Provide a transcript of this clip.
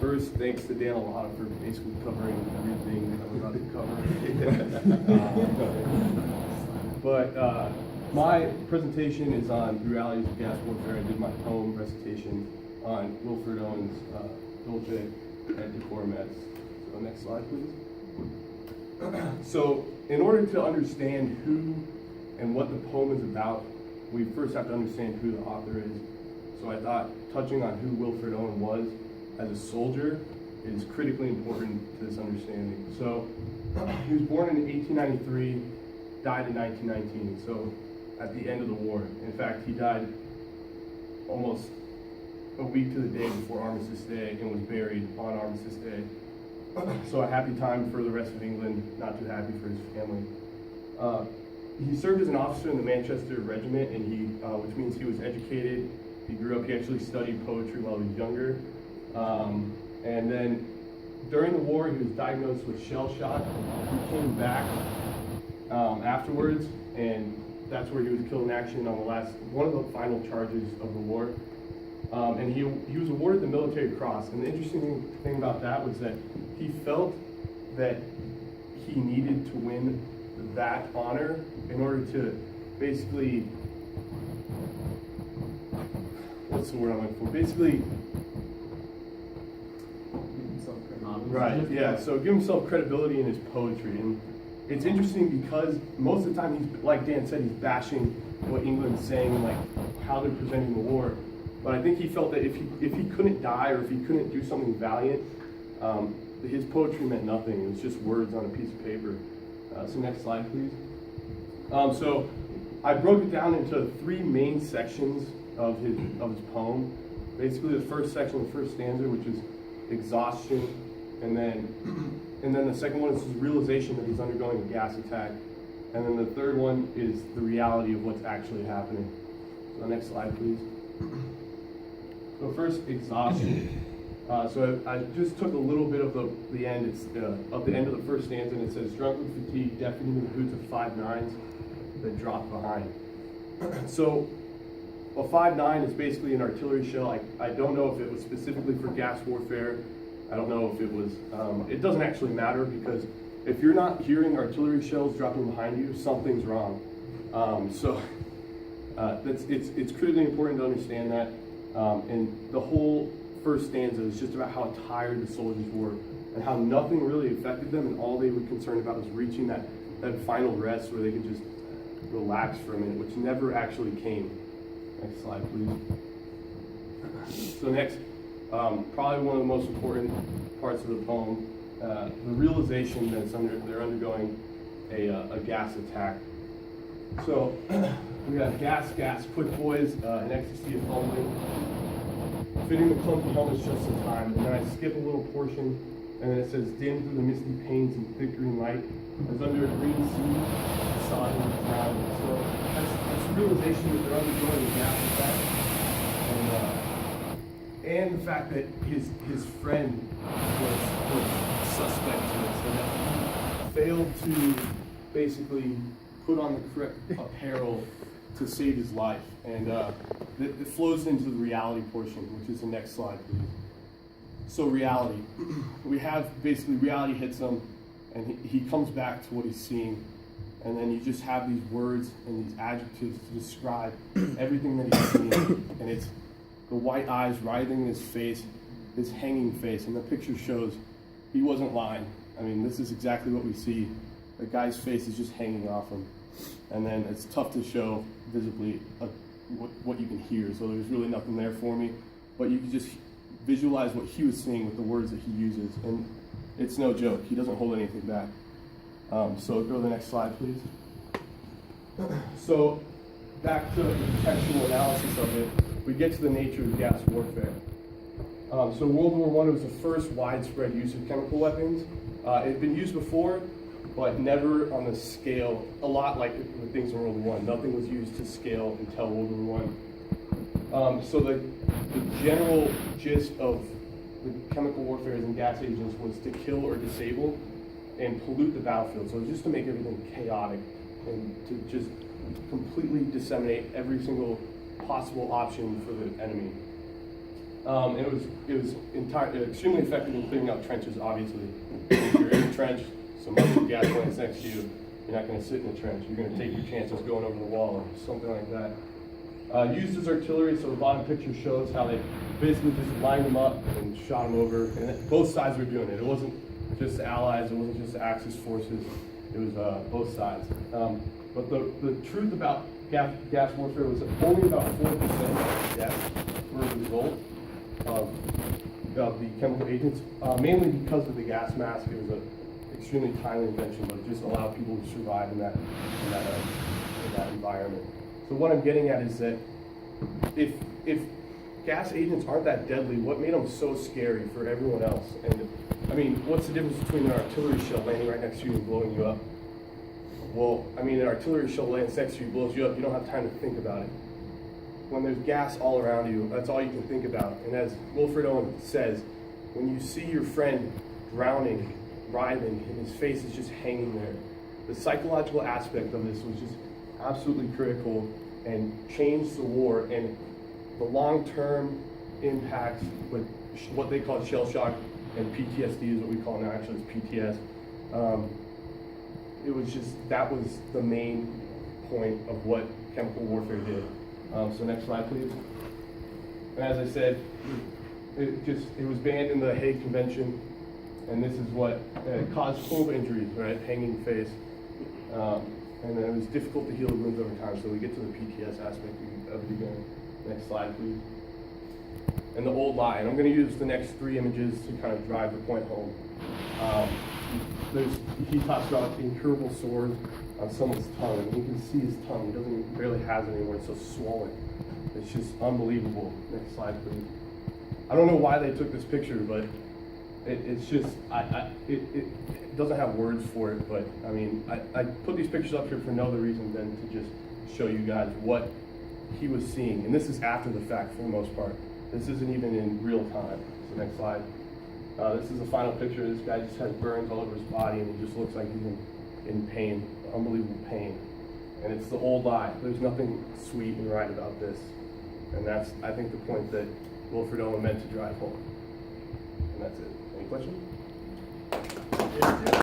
First, thanks to Dan Alana for basically covering everything that I'm about to cover. My presentation is on the realities of gas warfare. I did my poem recitation on Wilfred Owen's Dulce et Decorum Est. So next slide, please. So in order to understand who and what the poem is about, we first have to understand who the author is. So I thought touching on who Wilfred Owen was as a soldier is critically important to this understanding. So he was born in 1893, died in 1919, so at the end of the war. In fact, he died almost a week to the day before Armistice Day and was buried on Armistice Day. So a happy time for the rest of England, not too happy for his family. He served as an officer in the Manchester Regiment, and which means he was educated. He grew up, he actually studied poetry while he was younger. And then during the war, he was diagnosed with shell shock. He came back afterwards, and that's where he was killed in action on one of the final charges of the war. And he was awarded the Military Cross. And the interesting thing about that was that he felt that he needed to win that honor in order to basically, what's the word I'm looking for? Basically, right, yeah, so give himself credibility in his poetry. And it's interesting because most of the time he's, like Dan said, he's bashing what England's saying and like how they're presenting the war. But I think he felt that if he couldn't die or if he couldn't do something valiant, his poetry meant nothing. It was just words on a piece of paper. So next slide, please. So I broke it down into 3 main sections of his poem. Basically, the first section, the first stanza, which is exhaustion, and then the second one is his realization that he's undergoing a gas attack, and then the third one is the reality of what's actually happening. So next slide, please. So first, exhaustion. So I just took a little bit of the end. It's of the end of the first stanza, and it says, "Drunk with fatigue, deafening in the boots of 5.9s that drop behind." So a 5.9 is basically an artillery shell. I don't know if it was specifically for gas warfare. I don't know if it was. It doesn't actually matter, because if you're not hearing artillery shells dropping behind you, something's wrong. It's critically important to understand that. And the whole first stanza is just about how tired the soldiers were and how nothing really affected them, and all they were concerned about was reaching that final rest where they could just relax for a minute, which never actually came. Next slide, please. So next, probably one of the most important parts of the poem, the realization that they're undergoing a gas attack. So we got gas, quick boys, an ecstasy of fumbling, fitting the clunky helmets just in time. And then I skip a little portion, and then it says, dim through the misty panes and thick green light, as under a green sea, sodding the ground. So that's the realization that they're undergoing a gas attack. And the fact that his friend was suspect to it, so that he failed to basically put on the correct apparel to save his life. And it flows into the reality portion, which is the next slide, please. So reality. We have basically reality hits him, and he comes back to what he's seeing. And then you just have these words and these adjectives to describe everything that he's seeing. And it's the white eyes writhing in his face, his hanging face. And the picture shows he wasn't lying. I mean, this is exactly what we see. The guy's face is just hanging off him. And then it's tough to show visibly what you can hear. So there's really nothing there for me. But you can just visualize what he was seeing with the words that he uses. And it's no joke. He doesn't hold anything back. So go to the next slide, please. So back to the textual analysis of it, we get to the nature of gas warfare. So World War I was the first widespread use of chemical weapons. It had been used before, but never on the scale, a lot like the things in World War I. Nothing was used to scale until World War I. So the general gist of the chemical warfare and gas agents was to kill or disable and pollute the battlefield. So just to make everything chaotic and to just completely disseminate every single possible option for the enemy. And it was extremely effective in clearing out trenches, obviously. If you're in a trench, some other gas plants next to you, you're not gonna sit in the trench. You're gonna take your chances going over the wall or something like that. Used as artillery, so the bottom picture shows how they basically just lined them up and shot them over. And both sides were doing it. It wasn't just the Allies, it wasn't just the Axis forces, it was both sides. But the truth about gas warfare was that only about 4% of deaths were a result of the chemical agents, mainly because of the gas mask. It was an extremely timely invention, but it just allowed people to survive in that environment. So what I'm getting at is that if gas agents aren't that deadly, what made them so scary for everyone else? And I mean, what's the difference between an artillery shell landing right next to you and blowing you up? Well, I mean, an artillery shell lands next to you, blows you up, you don't have time to think about it. When there's gas all around you, that's all you can think about. And as Wilfred Owen says, when you see your friend drowning, writhing, and his face is just hanging there, the psychological aspect of this was just absolutely critical and changed the war. And the long-term impacts with what they call shell shock and PTSD is what we call it now, actually it's PTS. It was just, that was the main point of what chemical warfare did. So next slide, please. And as I said, it was banned in the Hague Convention, and this is what caused full injuries, right? Hanging face. And then it was difficult to heal the wounds over time, so we get to the PTS aspect of the beginning. Next slide, please. And the old lie, and I'm going to use the next 3 images to kind of drive the point home. He talks about the incurable sores on someone's tongue, and you can see his tongue. He barely has it anymore. It's so swollen. It's just unbelievable. Next slide, please. I don't know why they took this picture, but it's just it doesn't have words for it. But I mean, I put these pictures up here for no other reason than to just show you guys what he was seeing, and this is after the fact for the most part. This isn't even in real time. So next slide. This is the final picture. This guy just has burns all over his body, and he just looks like he's in pain, unbelievable pain. And it's the old lie. There's nothing sweet and right about this. And that's, I think, the point that Wilfred Owen meant to drive home. And that's it. Any questions?